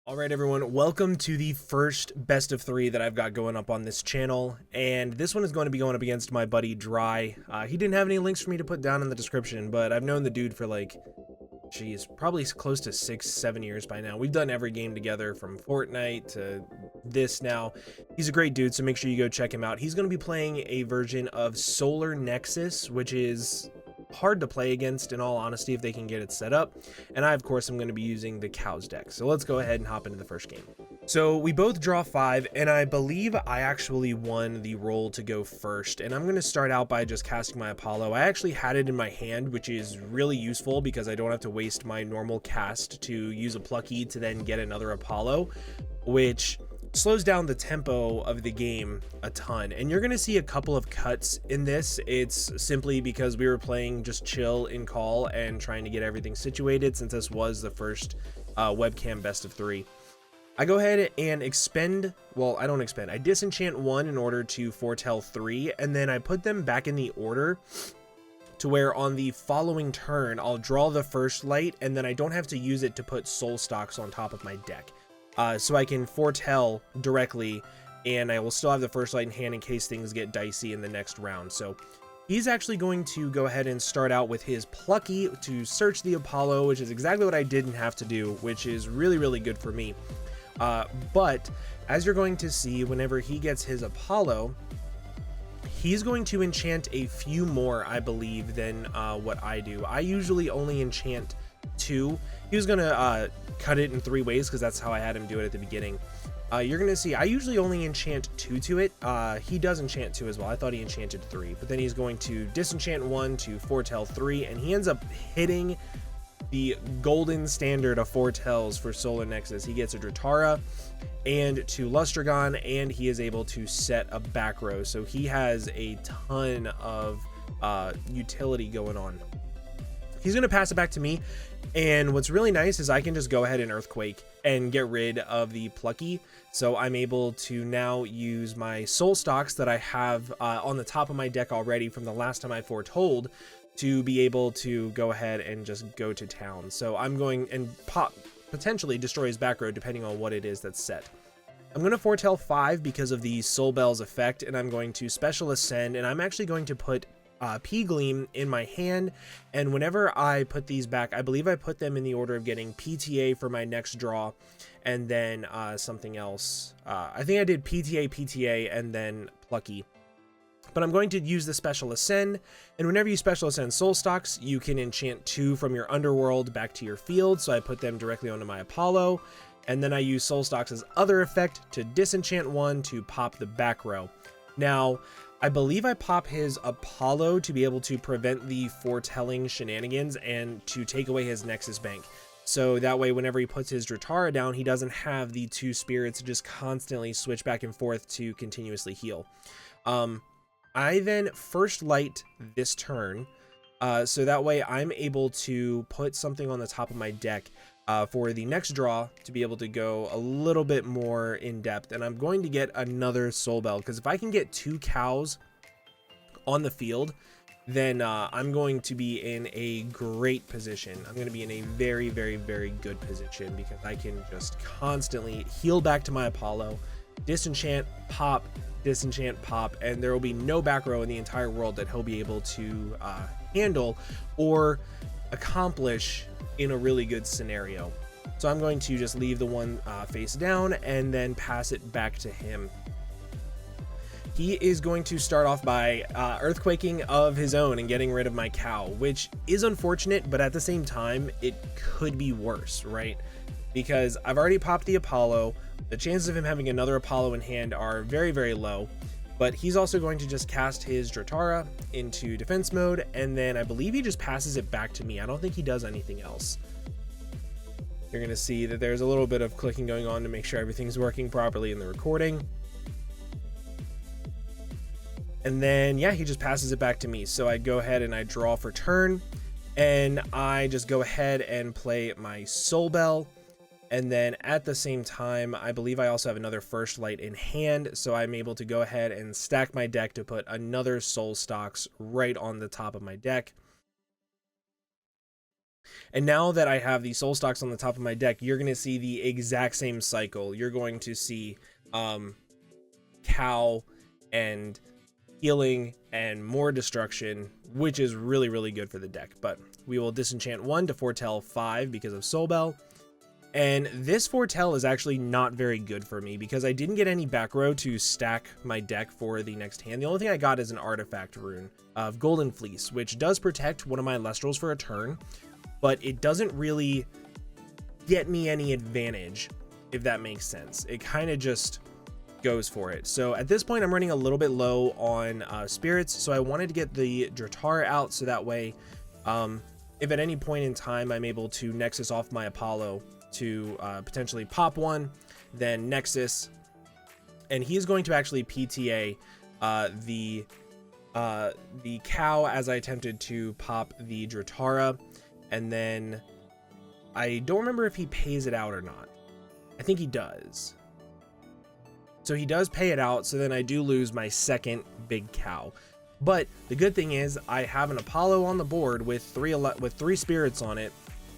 All right, everyone, welcome to the first best of three that I've got going up on this channel, and this one is going to be going up against my buddy Dry. He didn't have any links for me to put down in the description, but I've known the dude for like, geez, probably close to 6-7 years by now. We've done every game together from Fortnite to this now. He's a great dude, so make sure you go check him out. He's going to be playing a version of Solar Nexus, which is hard to play against in all honesty if they can get it set up, and I of course am going to be using the cows deck. So let's go ahead and hop into the first game. So we both draw 5, and I believe I actually won the roll to go first, and I'm going to start out by just casting my Apollo. I actually had it in my hand, which is really useful because I don't have to waste my normal cast to use a Plucky to then get another Apollo, which slows down the tempo of the game a ton. And you're gonna see a couple of cuts in this. It's simply because we were playing just chill in call and trying to get everything situated, since this was the first webcam best of 3. I go ahead and expend, well, I don't expend, I disenchant 1 in order to foretell 3, and then I put them back in the order to where on the following turn I'll draw the first light, and then I don't have to use it to put soul stocks on top of my deck. So I can foretell directly, and I will still have the first light in hand in case things get dicey in the next round. So he's actually going to go ahead and start out with his Plucky to search the Apollo, which is exactly what I didn't have to do, which is really, really good for me. But as you're going to see, whenever he gets his Apollo, he's going to enchant a few more, I believe, than what I do. I usually only enchant 2. He was gonna cut it in 3 ways because that's how I had him do it at the beginning. You're gonna see I usually only enchant 2 to it. He does enchant 2 as well. I thought he enchanted 3, but then he's going to disenchant 1 to foretell 3, and he ends up hitting the golden standard of foretells for Solar Nexus. He gets a Dratara and 2 Lustragon, and he is able to set a back row, so he has a ton of utility going on. He's going to pass it back to me, and what's really nice is I can just go ahead and Earthquake and get rid of the Plucky, so I'm able to now use my Soul Stocks that I have on the top of my deck already from the last time I foretold to be able to go ahead and just go to town. So I'm going and potentially destroy his back row depending on what it is that's set. I'm going to foretell 5 because of the Soul Bell's effect, and I'm going to Special Ascend, and I'm actually going to put P-Gleam in my hand, and whenever I put these back, I believe I put them in the order of getting PTA for my next draw, and then something else. I think I did PTA, and then Plucky. But I'm going to use the Special Ascend, and whenever you Special Ascend Soul Stocks, you can enchant 2 from your Underworld back to your field, so I put them directly onto my Apollo, and then I use Soul Stocks' other effect to disenchant 1 to pop the back row. Now, I believe I pop his Apollo to be able to prevent the foretelling shenanigans and to take away his Nexus Bank. So that way, whenever he puts his Dratara down, he doesn't have the 2 spirits just constantly switch back and forth to continuously heal. I then first light this turn, so that way I'm able to put something on the top of my deck for the next draw to be able to go a little bit more in depth. And I'm going to get another Soul Bell, because if I can get 2 cows on the field, then I'm going to be in a great position. I'm going to be in a very, very, very good position, because I can just constantly heal back to my Apollo, disenchant, pop, disenchant, pop, and there will be no back row in the entire world that he'll be able to handle or accomplish in a really good scenario. So I'm going to just leave the one face down and then pass it back to him. He is going to start off by earthquaking of his own and getting rid of my cow, which is unfortunate, but at the same time it could be worse, right? Because I've already popped the Apollo. The chances of him having another Apollo in hand are very, very low. But he's also going to just cast his Dratara into defense mode, and then I believe he just passes it back to me. I don't think he does anything else. You're going to see that there's a little bit of clicking going on to make sure everything's working properly in the recording. And then, yeah, he just passes it back to me. So I go ahead and I draw for turn, and I just go ahead and play my Soul Bell. And then at the same time, I believe I also have another first light in hand, so I'm able to go ahead and stack my deck to put another Soul Stocks right on the top of my deck. And now that I have the soul stocks on the top of my deck, you're going to see the exact same cycle. You're going to see cow and healing and more destruction, which is really, really good for the deck. But we will disenchant 1 to foretell 5 because of Soul Bell. And this foretell is actually not very good for me because I didn't get any back row to stack my deck for the next hand. The only thing I got is an artifact rune of Golden Fleece, which does protect one of my elestrals for a turn, but it doesn't really get me any advantage, if that makes sense. It kind of just goes for it. So at this point, I'm running a little bit low on spirits, so I wanted to get the Dratara out so that way, if at any point in time I'm able to Nexus off my Apollo to potentially pop one, then Nexus, and he's going to actually PTA the cow as I attempted to pop the Dratara, and then I don't remember if he pays it out or not. I think he does. So he does pay it out, so then I do lose my second big cow. But the good thing is I have an Apollo on the board with three spirits on it,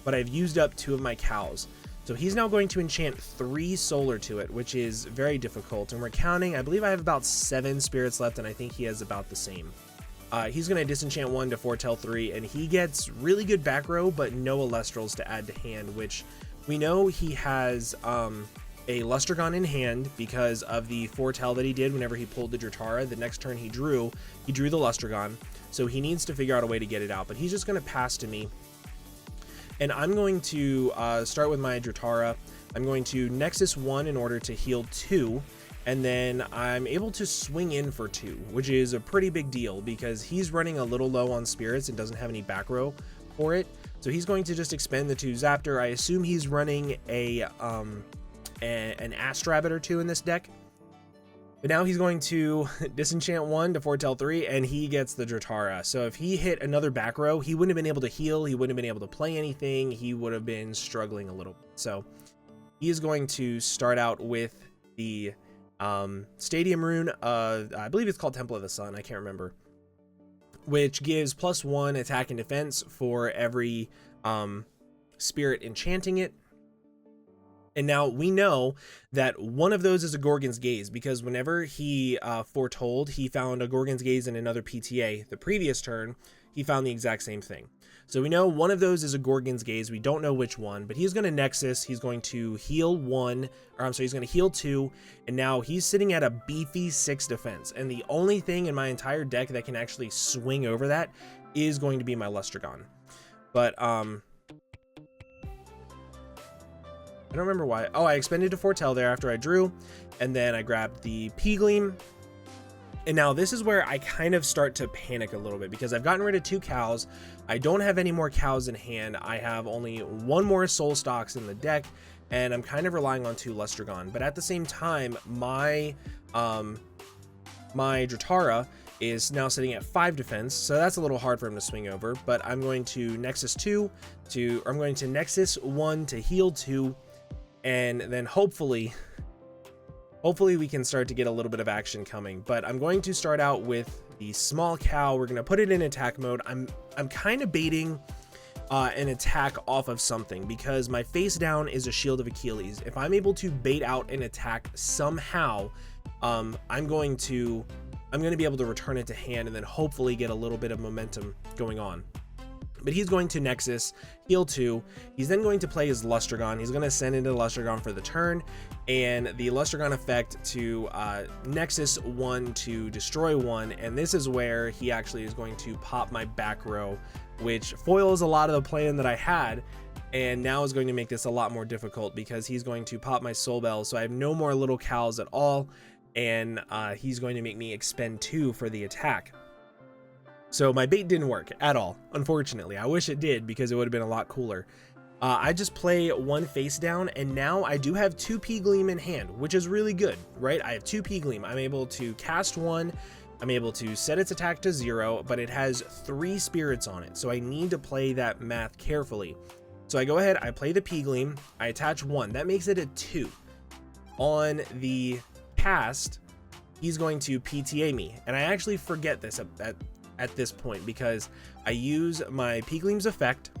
but I've used up 2 of my cows. So he's now going to enchant 3 solar to it, which is very difficult. And we're counting, I believe I have about 7 spirits left, and I think he has about the same. He's going to disenchant 1 to foretell 3, and he gets really good back row, but no elestrals to add to hand, which we know he has a Lustragon in hand because of the foretell that he did whenever he pulled the Dratara. The next turn he drew the Lustragon, so he needs to figure out a way to get it out, but he's just going to pass to me. And I'm going to start with my Dratara. I'm going to Nexus 1 in order to heal 2, and then I'm able to swing in for 2, which is a pretty big deal because he's running a little low on spirits and doesn't have any back row for it. So he's going to just expend the 2 Zaptor. I assume he's running an Astrabbit or 2 in this deck. But now he's going to disenchant 1 to foretell 3, and he gets the Dratara. So if he hit another back row, he wouldn't have been able to heal, he wouldn't have been able to play anything, he would have been struggling a little. So he is going to start out with the Stadium Rune, I believe it's called Temple of the Sun, I can't remember, which gives +1 attack and defense for every spirit enchanting it. And now we know that one of those is a Gorgon's Gaze because whenever he foretold, he found a Gorgon's Gaze in another PTA. The previous turn, he found the exact same thing. So we know one of those is a Gorgon's Gaze. We don't know which one, but he's going to Nexus. He's going to heal 1, or I'm sorry, he's going to heal 2. And now he's sitting at a beefy 6 defense. And the only thing in my entire deck that can actually swing over that is going to be my Lustragon. But, I don't remember why. Oh, I expended to foretell there after I drew, and then I grabbed the P-Gleam. And now this is where I kind of start to panic a little bit because I've gotten rid of 2 cows. I don't have any more cows in hand. I have only 1 more soul stocks in the deck, and I'm kind of relying on 2 Lustragon. But at the same time, my Dratara is now sitting at 5 defense, so that's a little hard for him to swing over. But I'm going to Nexus 2 to, or I'm going to Nexus 1 to heal 2. And then hopefully we can start to get a little bit of action coming. But I'm going to start out with the small cow. We're going to put it in attack mode. I'm kind of baiting an attack off of something because my face down is a Shield of Achilles. If I'm able to bait out an attack somehow, I'm going to be able to return it to hand and then hopefully get a little bit of momentum going on. But he's going to Nexus, heal 2. He's then going to play his Lustragon. He's going to send into Lustragon for the turn, and the Lustragon effect to Nexus 1 to destroy 1. And this is where he actually is going to pop my back row, which foils a lot of the plan that I had, and now is going to make this a lot more difficult because he's going to pop my Soul Bell, so I have no more little cows at all, and he's going to make me expend 2 for the attack. So my bait didn't work at all, unfortunately. I wish it did because it would have been a lot cooler. I just play 1 face down, and now I do have 2 P-Gleam in hand, which is really good, right? I have 2 P-Gleam. I'm able to cast 1, I'm able to set its attack to 0, but it has 3 spirits on it, so I need to play that math carefully. So I go ahead, I play the P-Gleam, I attach 1. That makes it a 2. On the cast, he's going to PTA me, and I actually forget this at this point because I use my P-Gleam's effect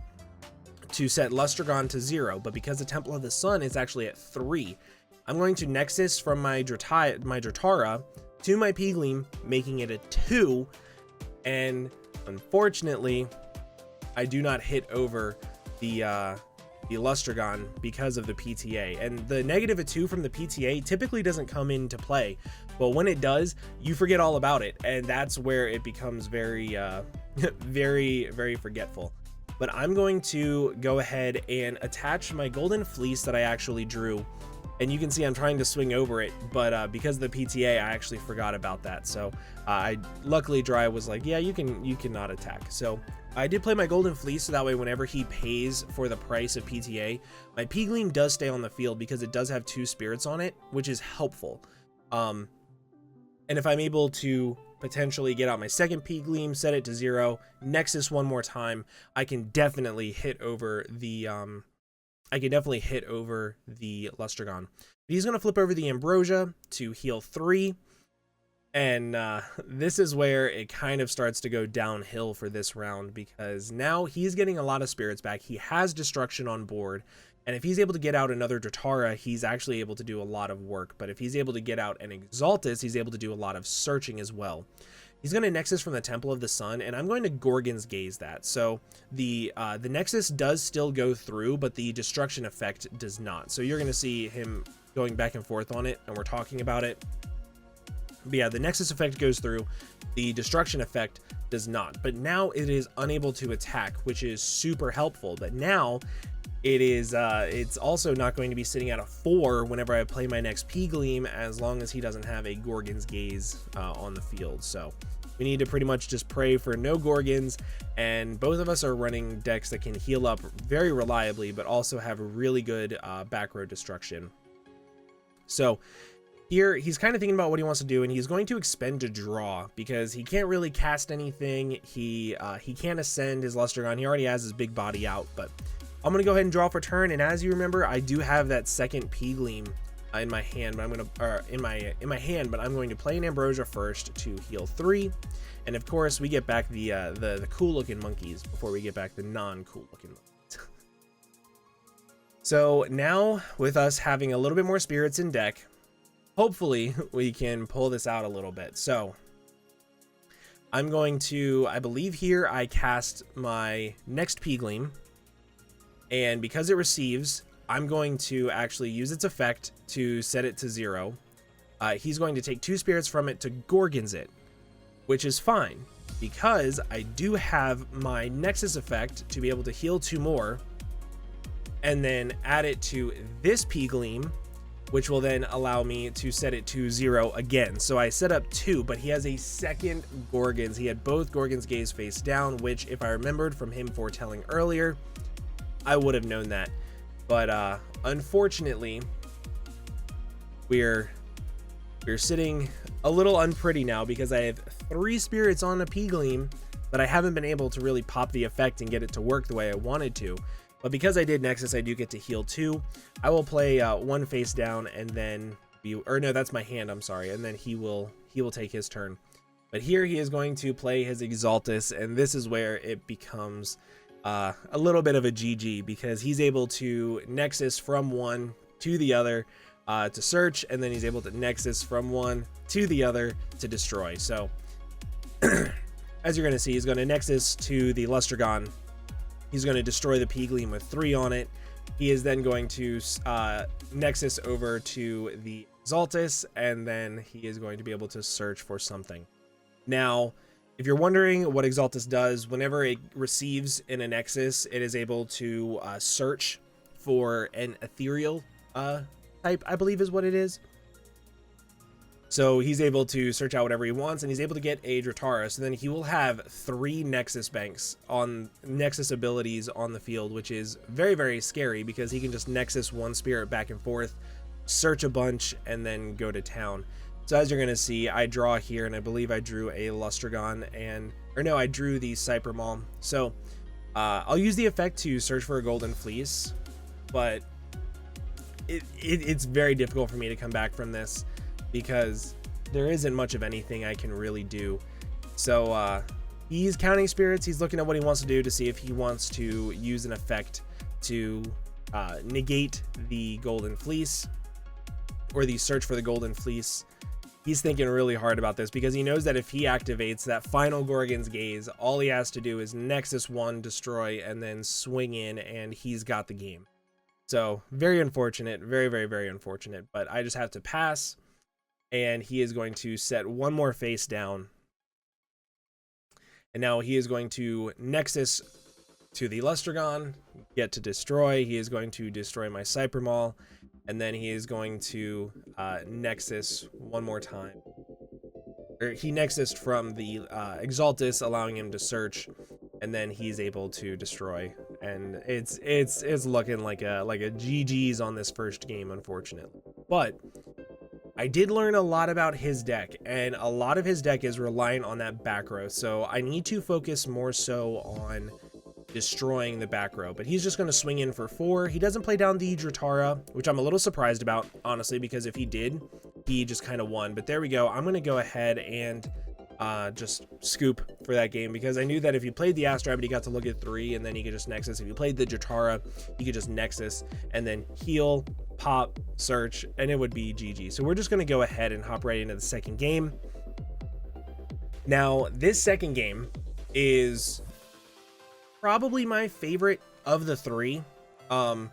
to set Lustragon to 0, but because the Temple of the Sun is actually at 3, I'm going to Nexus from my Dratara to my Peegleam, making it a 2, and unfortunately, I do not hit over the Lustragon because of the PTA. And the negative of 2 from the PTA typically doesn't come into play, but when it does, you forget all about it, and that's where it becomes very, very forgetful. But I'm going to go ahead and attach my Golden Fleece that I actually drew. And you can see I'm trying to swing over it, but because of the PTA, I actually forgot about that. So luckily Dry was like, yeah, you cannot attack. So I did play my Golden Fleece, so that way whenever he pays for the price of PTA, my Peegleam does stay on the field because it does have 2 spirits on it, which is helpful. And if I'm able to potentially get out my second Peegleam, set it to 0, Nexus one more time, I can definitely hit over the Lustragon. He's going to flip over the Ambrosia to heal 3, and this is where it kind of starts to go downhill for this round, because now he's getting a lot of spirits back. He has Destruction on board, and if he's able to get out another Dratara, he's actually able to do a lot of work. But if he's able to get out an Exaltus, he's able to do a lot of searching as well. He's going to Nexus from the Temple of the Sun, and I'm going to Gorgon's Gaze that. So the Nexus does still go through, but the destruction effect does not. So you're going to see him going back and forth on it, and we're talking about it. But yeah, the Nexus effect goes through, the destruction effect does not. But now it is unable to attack, which is super helpful. But now it is it's also not going to be sitting at a 4 whenever I play my next Peegleam, as long as he doesn't have a Gorgon's Gaze on the field. So we need to pretty much just pray for no Gorgons, and both of us are running decks that can heal up very reliably, but also have really good back row destruction. So here he's kind of thinking about what he wants to do, and he's going to expend to draw because he can't really cast anything. He can't ascend his Lustragon. He already has his big body out, but I'm going to go ahead and draw for turn. And as you remember, I do have that second Peegleam in my hand, but I'm going to but I'm going to play an Ambrosia first to heal 3. And of course, we get back the cool looking monkeys before we get back the non-cool looking monkeys. So now with us having a little bit more spirits in deck, hopefully we can pull this out a little bit. So I'm going to, I believe here I cast my next Peegleam, and because it receives, I'm going to actually use its effect to set it to 0. He's going to take 2 spirits from it to Gorgons it, which is fine because I do have my Nexus effect to be able to heal 2 more and then add it to this Peegleam, which will then allow me to set it to 0 again. So I set up 2, but he has a second Gorgons. He had both Gorgon's Gaze face down, which if I remembered from him foretelling earlier, I would have known that. But unfortunately, we're sitting a little unpretty now because I have 3 spirits on a Peegleam, but I haven't been able to really pop the effect and get it to work the way I wanted to. But because I did Nexus, I do get to heal 2. I will play 1 face down, and then no, that's my hand, I'm sorry, and then he will take his turn. But here he is going to play his Exaltus, and this is where it becomes a little bit of a GG, because he's able to Nexus from one to the other to search, and then he's able to Nexus from one to the other to destroy. So as you're going to see, he's going to Nexus to the Lustragon. He's going to destroy the Peegleam with 3 on it. He is then going to Nexus over to the Exaltus, and then he is going to be able to search for something. Now, if you're wondering what Exaltus does, whenever it receives in a Nexus, it is able to search for an ethereal type, I believe is what it is. So he's able to search out whatever he wants, and he's able to get a Dratara. So then he will have 3 Nexus banks on Nexus abilities on the field, which is very, very scary because he can just Nexus 1 spirit back and forth, search a bunch, and then go to town. So as you're going to see, I draw here, and I believe I drew a Lustragon, I drew the Cybermaw. So I'll use the effect to search for a Golden Fleece, but it's very difficult for me to come back from this, because there isn't much of anything I can really do. So he's counting spirits. He's looking at what he wants to do to see if he wants to use an effect to negate the golden fleece, or the search for the golden fleece. He's thinking really hard about this because he knows that if he activates that final Gorgon's Gaze, all he has to do is Nexus 1, destroy, and then swing in, and he's got the game. So very unfortunate, very, very, very unfortunate, but I just have to pass, and he is going to set one more face down. And now he is going to Nexus to the Lestragon, get to destroy. He is going to destroy my Cybermaul, and then he is going to Nexus one more time. Or he Nexused from the Exaltus, allowing him to search, and then he's able to destroy. And it's looking like a GG's on this first game, unfortunately. But I did learn a lot about his deck, and a lot of his deck is reliant on that back row. So I need to focus more so on destroying the back row, but he's just going to swing in for 4. He doesn't play down the Dratara, which I'm a little surprised about, honestly, because if he did, he just kind of won. But there we go. I'm going to go ahead and just scoop for that game, because I knew that if you played the Ass Rabbit, he got to look at 3, and then he could just Nexus. If you played the Dratara, you could just Nexus and then heal, pop, search, and it would be GG. So we're just going to go ahead and hop right into the second game. Now, this second game is probably my favorite of the 3. I'm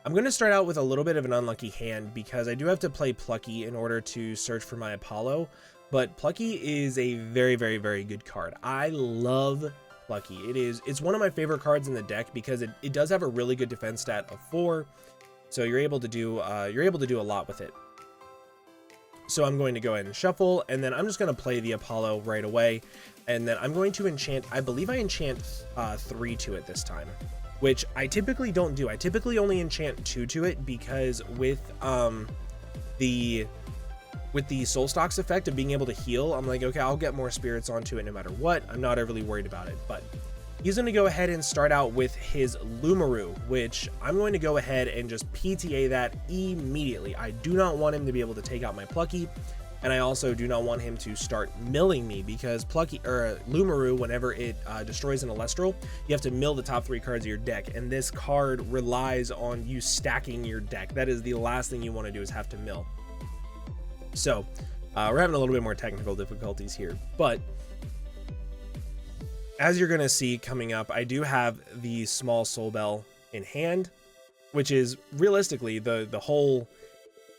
going to start out with a little bit of an unlucky hand, because I do have to play Plucky in order to search for my Apollo, but Plucky is a very, very, very good card. I love Plucky. It's one of my favorite cards in the deck, because it does have a really good defense stat of 4, so you're able to do a lot with it. So I'm going to go ahead and shuffle, and then I'm just going to play the Apollo right away. And then I'm going to enchant, I believe I enchant 3 to it this time, which I typically don't do. I typically only enchant 2 to it, because with the Soul Stocks effect of being able to heal, I'm like, okay, I'll get more spirits onto it no matter what. I'm not overly worried about it. But he's going to go ahead and start out with his Lumaru, which I'm going to go ahead and just PTA that immediately. I do not want him to be able to take out my Plucky. And I also do not want him to start milling me, because Plucky or Lumaru, whenever it destroys an Elestral, you have to mill the top 3 cards of your deck, and this card relies on you stacking your deck. That is the last thing you want to do, is have to mill. So we're having a little bit more technical difficulties here, but as you're going to see coming up, I do have the small Soul Bell in hand, which is realistically the whole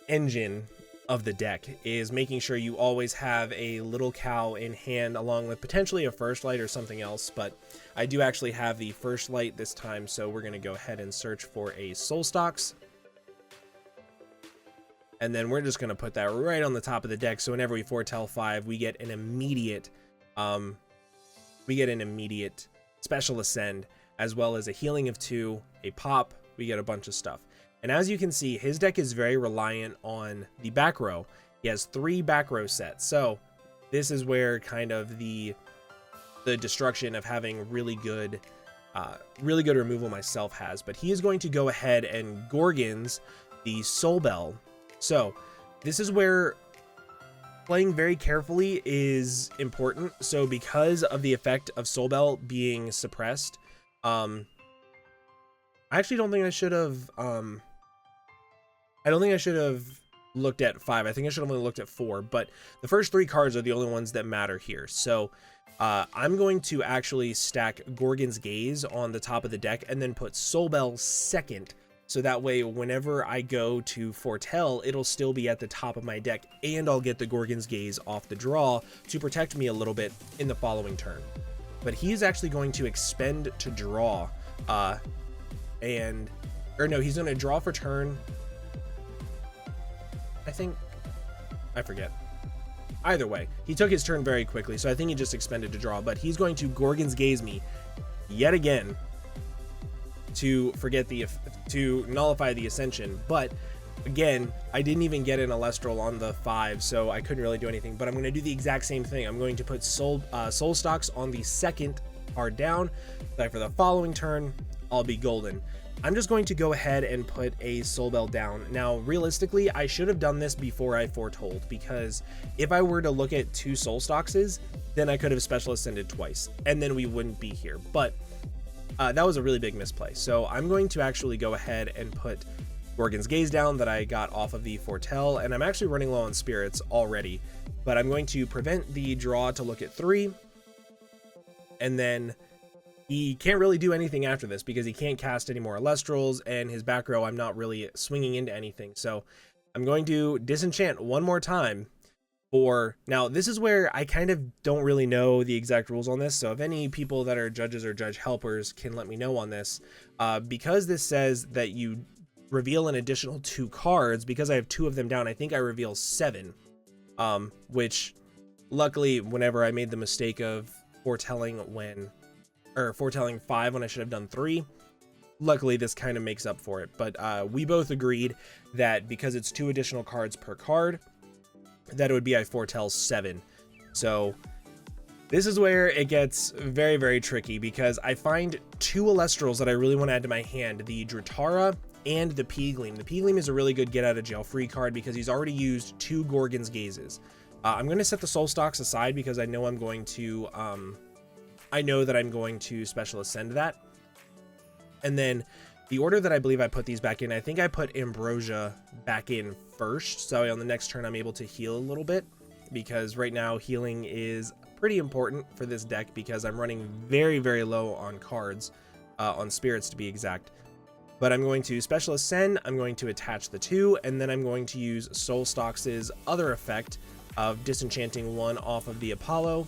engine of the deck, is making sure you always have a little cow in hand, along with potentially a First Light or something else. But I do actually have the First Light this time, so we're going to go ahead and search for a Soul Stocks, and then we're just going to put that right on the top of the deck. So whenever we foretell 5, we get an immediate special ascend, as well as a healing of 2, a pop. We get a bunch of stuff. And as you can see, his deck is very reliant on the back row. He has 3 back row sets. So this is where kind of the destruction of having really good removal myself has. But he is going to go ahead and Gorgons the Soul Bell. So this is where playing very carefully is important. So because of the effect of Soul Bell being suppressed, I actually don't think I should have looked at 5. I think I should have only looked at 4, but the first 3 cards are the only ones that matter here. So I'm going to actually stack Gorgon's Gaze on the top of the deck, and then put Soul Bell second, so that way whenever I go to foretell, it'll still be at the top of my deck, and I'll get the Gorgon's Gaze off the draw to protect me a little bit in the following turn. But he is actually going to expend to draw, he's going to draw for turn. I forget. Either way, he took his turn very quickly, so I think he just expended to draw, but he's going to Gorgon's Gaze me yet again to nullify the Ascension. But again, I didn't even get an Elestral on the 5, so I couldn't really do anything. But I'm going to do the exact same thing. I'm going to put Soul Stocks on the second card down, so for the following turn, I'll be golden. I'm just going to go ahead and put a Soul Bell down. Now, realistically, I should have done this before I foretold, because if I were to look at 2 Soul Stoxes, then I could have Special Ascended twice, and then we wouldn't be here. But that was a really big misplay. So I'm going to actually go ahead and put Gorgon's Gaze down that I got off of the Foretell, and I'm actually running low on spirits already, but I'm going to prevent the draw to look at 3, and then he can't really do anything after this because he can't cast any more elestrals, and his back row I'm not really swinging into anything. So I'm going to disenchant one more time. Now this is where I kind of don't really know the exact rules on this, so if any people that are judges or judge helpers can let me know on this, because this says that you reveal an additional 2 cards, because I have 2 of them down, I think I reveal 7, which luckily whenever I made the mistake of foretelling 5 when I should have done 3, luckily this kind of makes up for it. But we both agreed that because it's 2 additional cards per card, that it would be I foretell 7. So this is where it gets very, very tricky, because I find 2 elestrals that I really want to add to my hand, the Dratara and the Peegleam. The Peegleam is a really good get out of jail free card because he's already used 2 Gorgon's Gazes. I'm going to set the Soul Stocks aside because I know I'm going to Special Ascend that. And then the order that I believe I put these back in, I think I put Ambrosia back in first, so on the next turn I'm able to heal a little bit, because right now healing is pretty important for this deck because I'm running very, very low on cards, on spirits to be exact. But I'm going to Special Ascend, I'm going to attach the 2, and then I'm going to use Soul Stox's other effect of disenchanting 1 off of the Apollo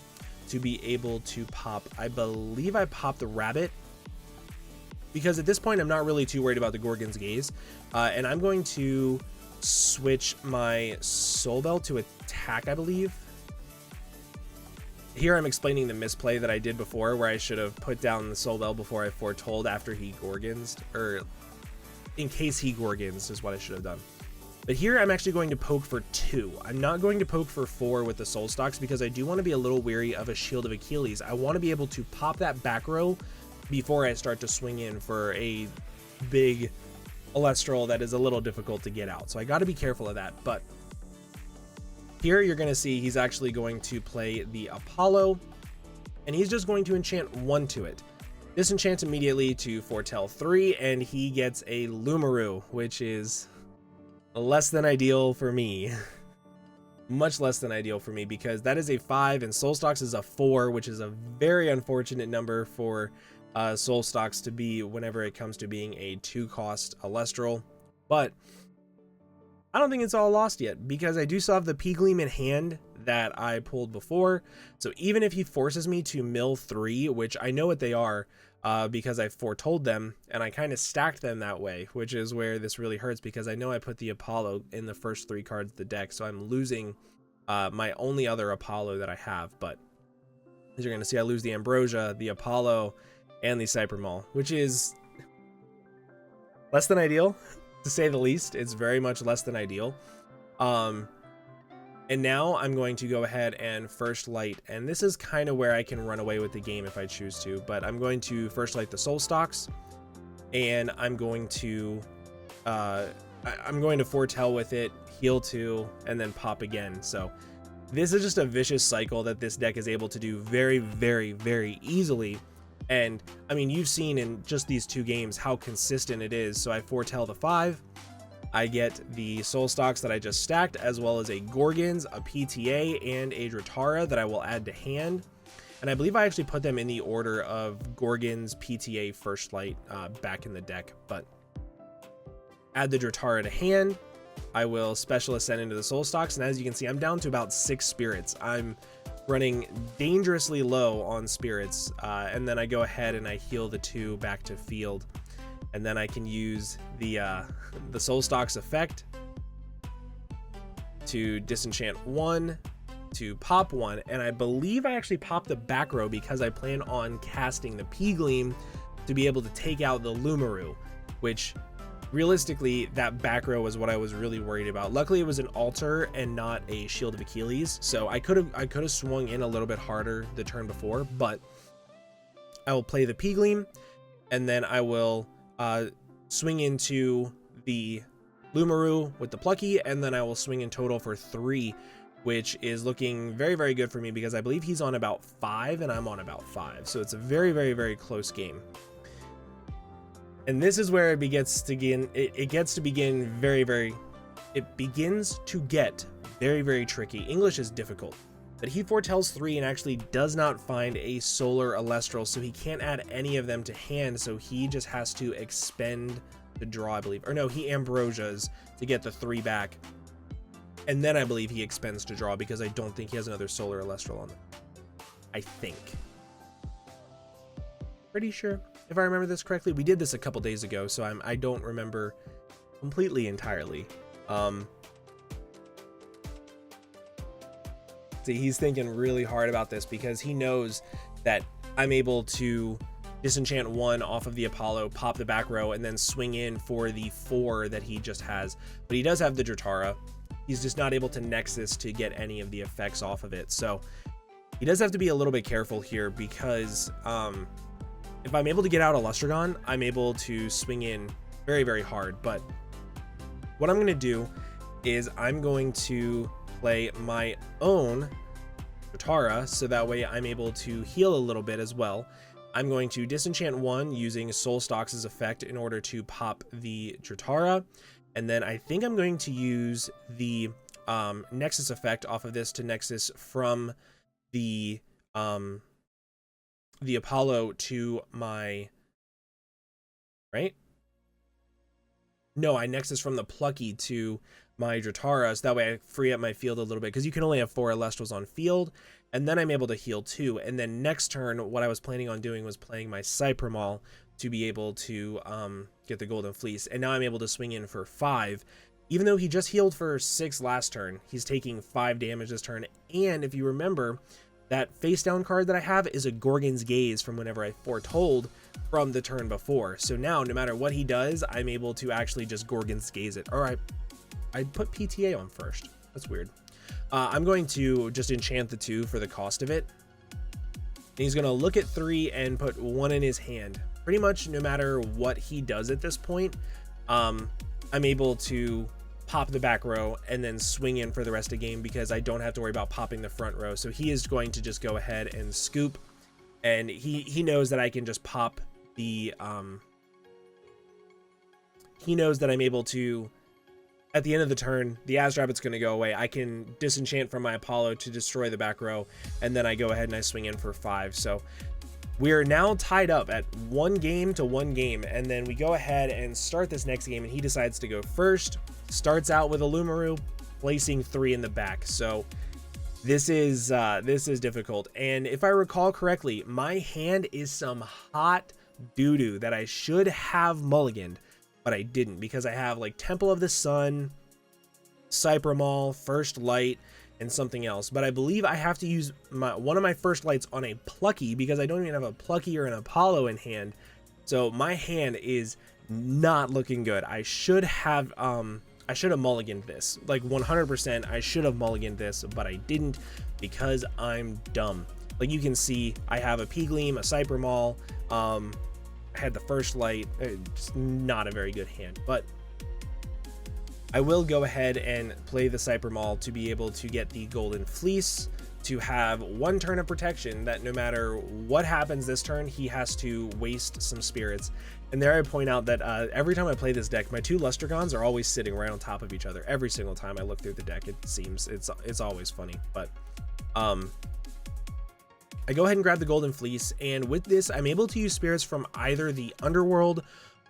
to be able to pop, I believe I popped the Rabbit, because at this point I'm not really too worried about the Gorgon's Gaze, and I'm going to switch my Soul Bell to attack, I believe. Here I'm explaining the misplay that I did before, where I should have put down the Soul Bell before I foretold after he Gorgons, or in case he Gorgons is what I should have done. But here I'm actually going to poke for 2. I'm not going to poke for 4 with the Soul Stocks because I do want to be a little weary of a Shield of Achilles. I want to be able to pop that back row before I start to swing in for a big Elestral that is a little difficult to get out. So I got to be careful of that. But here you're going to see he's actually going to play the Apollo, and he's just going to enchant 1 to it. Disenchant immediately to foretell 3, and he gets a Lumaru, which is less than ideal for me. Much less than ideal for me, because that is a 5 and Soul Stocks is a 4, which is a very unfortunate number for Soul Stocks to be whenever it comes to being a 2-cost Elestral. But I don't think it's all lost yet, because I do still have the Peegleam in hand that I pulled before. So even if he forces me to mill 3, which I know what they are, because I foretold them and I kind of stacked them that way, which is where this really hurts, because I know I put the Apollo in the first 3 cards of the deck, so I'm losing my only other Apollo that I have. But as you're going to see, I lose the Ambrosia, the Apollo, and the Cyper Maul, which is less than ideal, to say the least. It's very much less than ideal. And now I'm going to go ahead and First Light, and this is kind of where I can run away with the game if I choose to, but I'm going to First Light the Soul Stocks, and I'm going to foretell with it, heal 2, and then pop again. So this is just a vicious cycle that this deck is able to do very, very, very easily. And I mean, you've seen in just these 2 games how consistent it is. So I foretell the 5, I get the Soul Stocks that I just stacked, as well as a Gorgons, a PTA, and a Dratara that I will add to hand. And I believe I actually put them in the order of Gorgons, PTA, First Light back in the deck. But add the Dratara to hand, I will Special Ascend into the Soul Stocks, and as you can see, I'm down to about 6 spirits. I'm running dangerously low on spirits, and then I go ahead and I heal the 2 back to field. And then I can use the Soul Stocks effect to disenchant 1, to pop 1, and I believe I actually popped the back row because I plan on casting the Peegleam to be able to take out the Lumaru, which realistically that back row was what I was really worried about. Luckily it was an altar and not a Shield of Achilles, so I could have swung in a little bit harder the turn before, but I will play the Peegleam, and then I will swing into the Lumaru with the Plucky, and then I will swing in total for 3, which is looking very, very good for me because I believe he's on about 5 and I'm on about 5. So it's a very, very, very close game. And this is where it begins to begin. It begins to get very, very tricky. English is difficult, but he foretells 3 and actually does not find a solar elestral, so he can't add any of them to hand. So he just has to expend the draw, I believe, or no, he ambrosias to get the 3 back, and then I believe he expends to draw because I don't think he has another solar elestral on them. I think. Pretty sure, if I remember this correctly. We did this a couple days ago, so I don't remember completely entirely. See, he's thinking really hard about this because he knows that I'm able to disenchant 1 off of the Apollo, pop the back row, and then swing in for the 4 that he just has. But he does have the Dratara. He's just not able to Nexus to get any of the effects off of it. So he does have to be a little bit careful here because if I'm able to get out a Lustragon, I'm able to swing in very, very hard. But what I'm going to do is I'm going to play my own Dratara, so that way I'm able to heal a little bit as well. I'm going to disenchant 1 using Soul Stalks' effect in order to pop the Dratara, and then I think I'm going to use the Nexus effect off of this to Nexus from the Apollo to my, right? No, I Nexus from the Plucky to my Dratara, so that way I free up my field a little bit, because you can only have 4 Elestrals on field, and then I'm able to heal 2. And then next turn, what I was planning on doing was playing my Cypremol to be able to get the Golden Fleece, and now I'm able to swing in for 5. Even though he just healed for 6 last turn, he's taking 5 damage this turn. And if you remember, that face down card that I have is a Gorgon's Gaze from whenever I foretold from the turn before. So now, no matter what he does, I'm able to actually just Gorgon's Gaze it. All right. I put PTA on first. That's weird. I'm going to just enchant the 2 for the cost of it. And he's going to look at 3 and put 1 in his hand. Pretty much no matter what he does at this point, I'm able to pop the back row and then swing in for the rest of the game because I don't have to worry about popping the front row. So he is going to just go ahead and scoop. And he knows that I can just pop the... he knows that I'm able to... At the end of the turn, the Azrabbit's going to go away. I can disenchant from my Apollo to destroy the back row, and then I go ahead and I swing in for 5. So we're now tied up at 1 game to 1 game, and then we go ahead and start this next game, and he decides to go first. Starts out with a Lumaru, placing 3 in the back. So this is difficult. And if I recall correctly, my hand is some hot doo-doo that I should have mulliganed, but I didn't because I have like Temple of the Sun, Cypremol, First Light, and something else. But I believe I have to use one of my First Lights on a Plucky because I don't even have a Plucky or an Apollo in hand. So my hand is not looking good. I should have mulliganed this. Like 100%, I should have mulliganed this, but I didn't because I'm dumb. Like you can see, I have a P-Gleam, a Cypremol, had the First Light. Just not a very good hand, but I will go ahead and play the Cypremol to be able to get the Golden Fleece, to have 1 turn of protection that no matter what happens this turn, he has to waste some spirits. And there I point out that every time I play this deck, my 2 Lustragons are always sitting right on top of each other. Every single time I look through the deck, it seems it's always funny. But I go ahead and grab the Golden Fleece, and with this, I'm able to use spirits from either the Underworld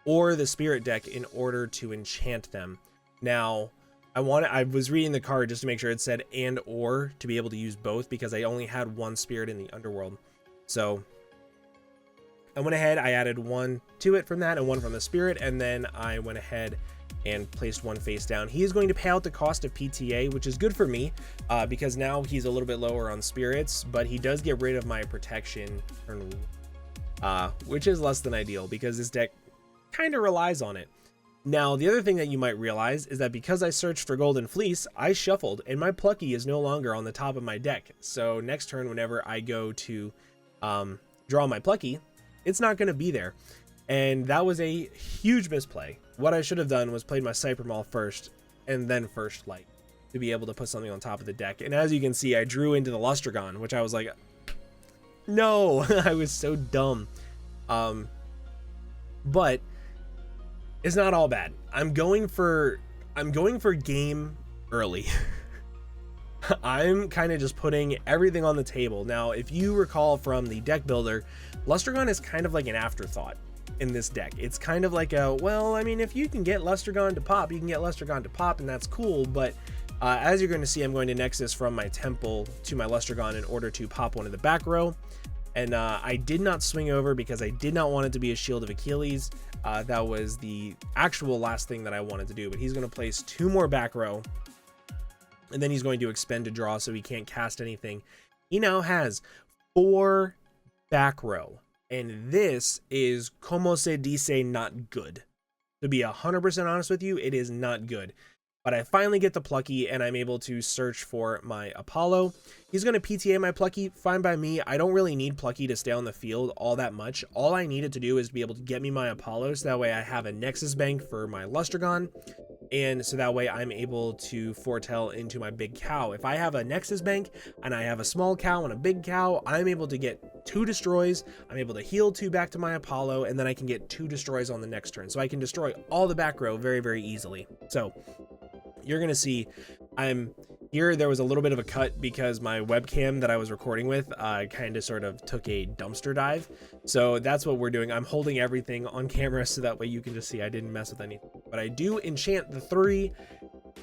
or the Spirit deck in order to enchant them. Now, I was reading the card just to make sure it said and or to be able to use both because I only had 1 spirit in the Underworld. So I went ahead, I added 1 to it from that and 1 from the Spirit, and then I went ahead and placed 1 face down. He is going to pay out the cost of PTA, which is good for me because now he's a little bit lower on spirits, but he does get rid of my protection, which is less than ideal because this deck kind of relies on it. Now, the other thing that you might realize is that because I searched for Golden Fleece, I shuffled, and my Plucky is no longer on the top of my deck. So next turn, whenever I go to draw my Plucky, it's not going to be there. And that was a huge misplay. What I should have done was played my Cypher Maul first and then First Light to be able to put something on top of the deck. And as you can see, I drew into the Lustragon, which I was like, no, I was so dumb. But it's not all bad. I'm going for game early. I'm kind of just putting everything on the table. Now, if you recall from the deck builder, Lustragon is kind of like an afterthought in this deck. It's kind of like a, well, I mean, if you can get Lustragon to pop, you can get Lustragon to pop, and that's cool. But as you're going to see, I'm going to Nexus from my temple to my Lustragon in order to pop one of the back row. And I did not swing over because I did not want it to be a Shield of Achilles. That was the actual last thing that I wanted to do. But he's going to place 2 more back row. And then he's going to expend to draw so he can't cast anything. He now has 4 back row. And this is, como se dice, not good. To be 100% honest with you, it is not good. But I finally get the Plucky, and I'm able to search for my Apollo. He's going to PTA my Plucky, fine by me. I don't really need Plucky to stay on the field all that much. All I needed to do is be able to get me my Apollo, so that way I have a Nexus bank for my Lustragon, and so that way I'm able to foretell into my big cow. If I have a Nexus bank, and I have a small cow and a big cow, I'm able to get 2 destroys, I'm able to heal 2 back to my Apollo, and then I can get 2 destroys on the next turn. So I can destroy all the back row very, very easily. So you're going to see I'm here. There was a little bit of a cut because my webcam that I was recording with kind of sort of took a dumpster dive. So that's what we're doing. I'm holding everything on camera so that way you can just see I didn't mess with anything. But I do enchant the 3.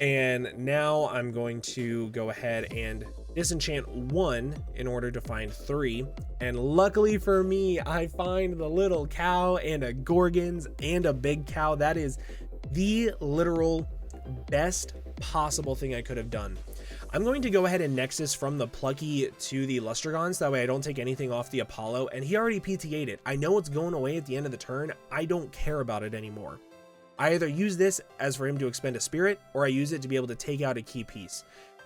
And now I'm going to go ahead and disenchant 1 in order to find 3. And luckily for me, I find the little cow and a Gorgons and a big cow. That is the literal best possible thing I could have done. I'm going to go ahead and Nexus from the Plucky to the Lustragon, so that way I don't take anything off the Apollo, and he already PTA'd it. I know it's going away at the end of the turn. I don't care about it anymore. I either use this as for him to expend a spirit, or I use it to be able to take out a key piece.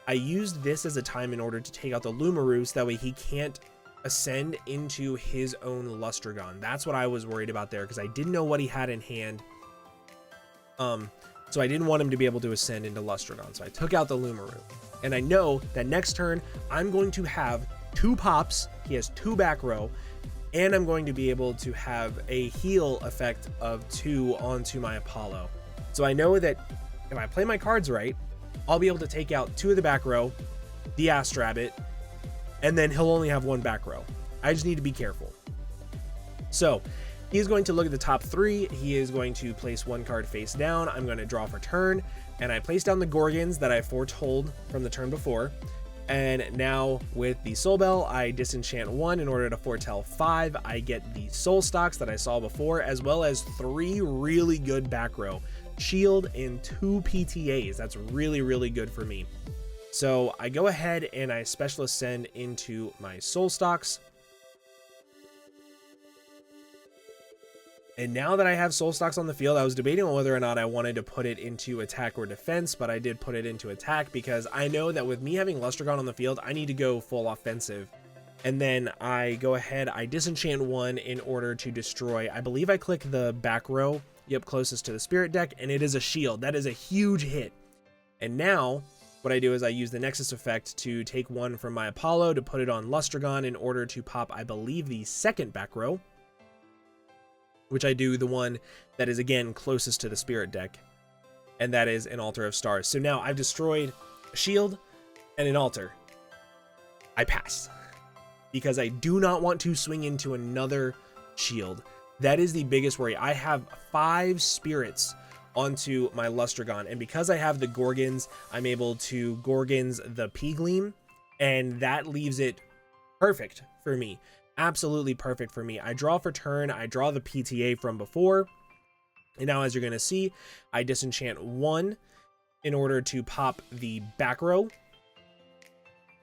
I used this as a time in order to take out the Lumaroo, so that way he can't ascend into his own Lustragon. That's what I was worried about there, because I didn't know what he had in hand. So I didn't want him to be able to ascend into Lustragon. So I took out the Lumaroo. And I know that next turn, I'm going to have 2 pops. He has 2 back row. And I'm going to be able to have a heal effect of 2 onto my Apollo. So I know that if I play my cards right, I'll be able to take out 2 of the back row, the Astrabbit, and then he'll only have 1 back row. I just need to be careful. So he is going to look at the top 3. He is going to place 1 card face down. I'm going to draw for turn, and I place down the Gorgons that I foretold from the turn before. And now with the Soul Bell, I disenchant 1 in order to foretell 5. I get the Soul Stocks that I saw before, as well as 3 really good back row. Shield and 2 PTAs. That's really, really good for me. So I go ahead and I Special Ascend into my Soul Stocks. And now that I have Soul Stocks on the field, I was debating on whether or not I wanted to put it into attack or defense, but I did put it into attack because I know that with me having Lustragon on the field, I need to go full offensive. And then I go ahead, I disenchant 1 in order to destroy. I believe I click the back row, closest to the spirit deck, and it is a shield. That is a huge hit. And now what I do is I use the Nexus effect to take 1 from my Apollo to put it on Lustragon in order to pop, I believe, the second back row, which I do the one that is, again, closest to the spirit deck, and that is an Altar of Stars. So now I've destroyed a shield and an altar. I pass, because I do not want to swing into another shield. That is the biggest worry. I have 5 spirits onto my Lustragon, and because I have the Gorgons, I'm able to Gorgons the P-Gleam, and that leaves it perfect for me. Absolutely perfect for me. I draw for turn, I draw the PTA from before, and now as you're going to see, I disenchant 1 in order to pop the back row,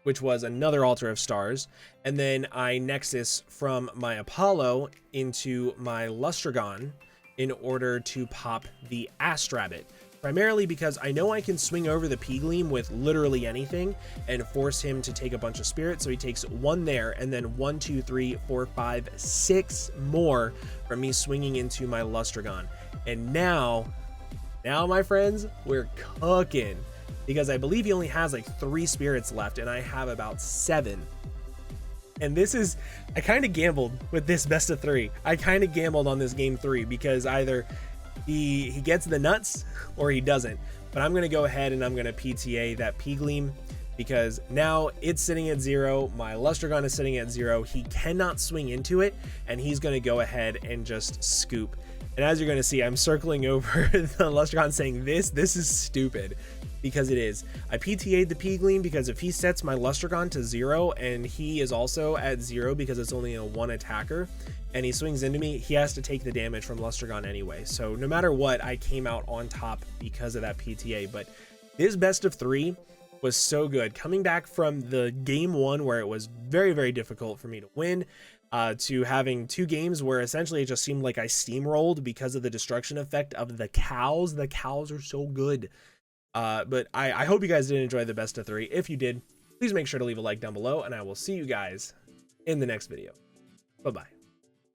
which was another Altar of Stars, and then I Nexus from my Apollo into my Lustragon in order to pop the Astrabbit. primarily because I know I can swing over the P-Gleam with literally anything and force him to take a bunch of spirits. So he takes 1 there, and then 1, 2, 3, 4, 5, 6 more from me swinging into my Lustragon. And now my friends, we're cooking, because I believe he only has like 3 spirits left and I have about 7. And this is, I kind of gambled with this best of 3. I kind of gambled on this game 3 because either he gets the nuts or he doesn't. But I'm going to go ahead and I'm going to PTA that P-Gleam, because now it's sitting at 0. My Lustragon is sitting at 0. He cannot swing into it, and he's going to go ahead and just scoop. And as you're going to see, I'm circling over the Lustragon saying this is stupid, because it is. I PTA'd the P-Gleam because if he sets my Lustragon to 0 and he is also at 0 because it's only a 1 attacker and he swings into me, he has to take the damage from Lustragon anyway. So no matter what, I came out on top because of that PTA. But this best of 3 was so good. Coming back from the game 1 where it was very, very difficult for me to win, to having 2 games where essentially it just seemed like I steamrolled because of the destruction effect of the cows. The cows are so good. But I hope you guys did enjoy the best of 3. If you did, please make sure to leave a like down below, and I will see you guys in the next video. Bye-bye.